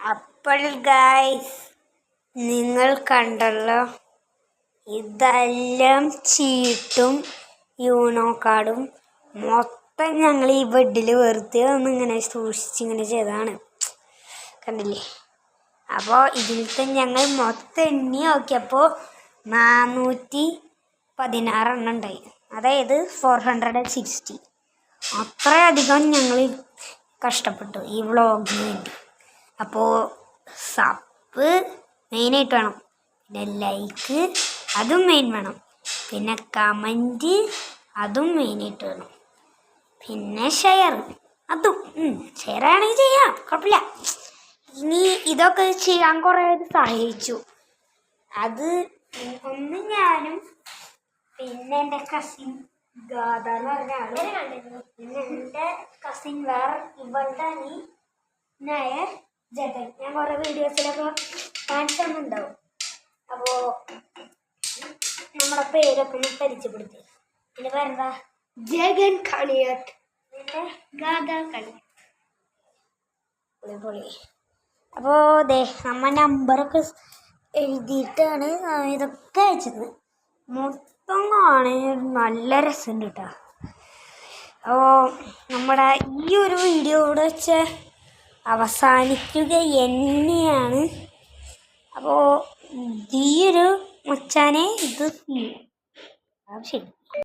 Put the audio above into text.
അപ്പോൾ ഗായ്സ്, നിങ്ങൾ കണ്ടല്ലോ, ഇതെല്ലാം ചീട്ടും യൂണോ കാർഡും മൊത്തം ഞങ്ങൾ ഈ ബെഡിൽ വെറുതെ ഒന്നിങ്ങനെ സൂക്ഷിച്ചിങ്ങനെ ചെയ്തതാണ്. കണ്ടില്ലേ? അപ്പോൾ ഇതിലത്തെ ഞങ്ങൾ മൊത്തം എണ്ണി നോക്കിയപ്പോൾ 416 ഉണ്ടായി. അതായത് 460. അത്രയധികം ഞങ്ങൾ കഷ്ടപ്പെട്ടു ഈ വ്ളോഗിന് വേണ്ടി. അപ്പോൾ സബ് മെയിനായിട്ട് വേണം, പിന്നെ ലൈക്ക് അതും മെയിൻ വേണം, പിന്നെ കമൻറ്റ് അതും മെയിനായിട്ട് വേണം, പിന്നെ ഷെയർ അതും ഷെയർ ആണെങ്കിൽ ചെയ്യാം, കുഴപ്പമില്ല. ഇനി ഇതൊക്കെ ചെയ്യാൻ കുറേ സഹായിച്ചു. അത് ഒന്ന് ഞാനും പിന്നെ എൻ്റെ കസിൻ ഗാഥ എന്ന് പറഞ്ഞ ആള്, പിന്നെ എൻ്റെ കസിൻ വേറെ ഇവളുടെ നായ ജഗൻ. ഞാൻ കുറേ വീഡിയോസിലൊക്കെ കാണിച്ചു തന്നുണ്ടാവും. അപ്പോൾ നമ്മുടെ പേരൊക്കെ ഒന്ന് പരിചയപ്പെടുത്തി. പിന്നെ പേരെന്താ? ജഗൻ കളിയാട്ട്, പിന്നെ ഗാഥ കളി. പൊളി. അപ്പോൾ ദേ നമ്മ നമ്പറൊക്കെ എഴുതിയിട്ടാണ് ഇതൊക്കെ അയച്ചത്. മൊത്തം കാണാൻ നല്ല രസമുണ്ട് കേട്ടോ. അപ്പോൾ നമ്മുടെ ഈ ഒരു വീഡിയോ ഇവിടെ വെച്ച് അവസാനിക്കുക തന്നെയാണ്. അപ്പോൾ ഈ ഒരു മച്ചാനെ ഇത് ശരി.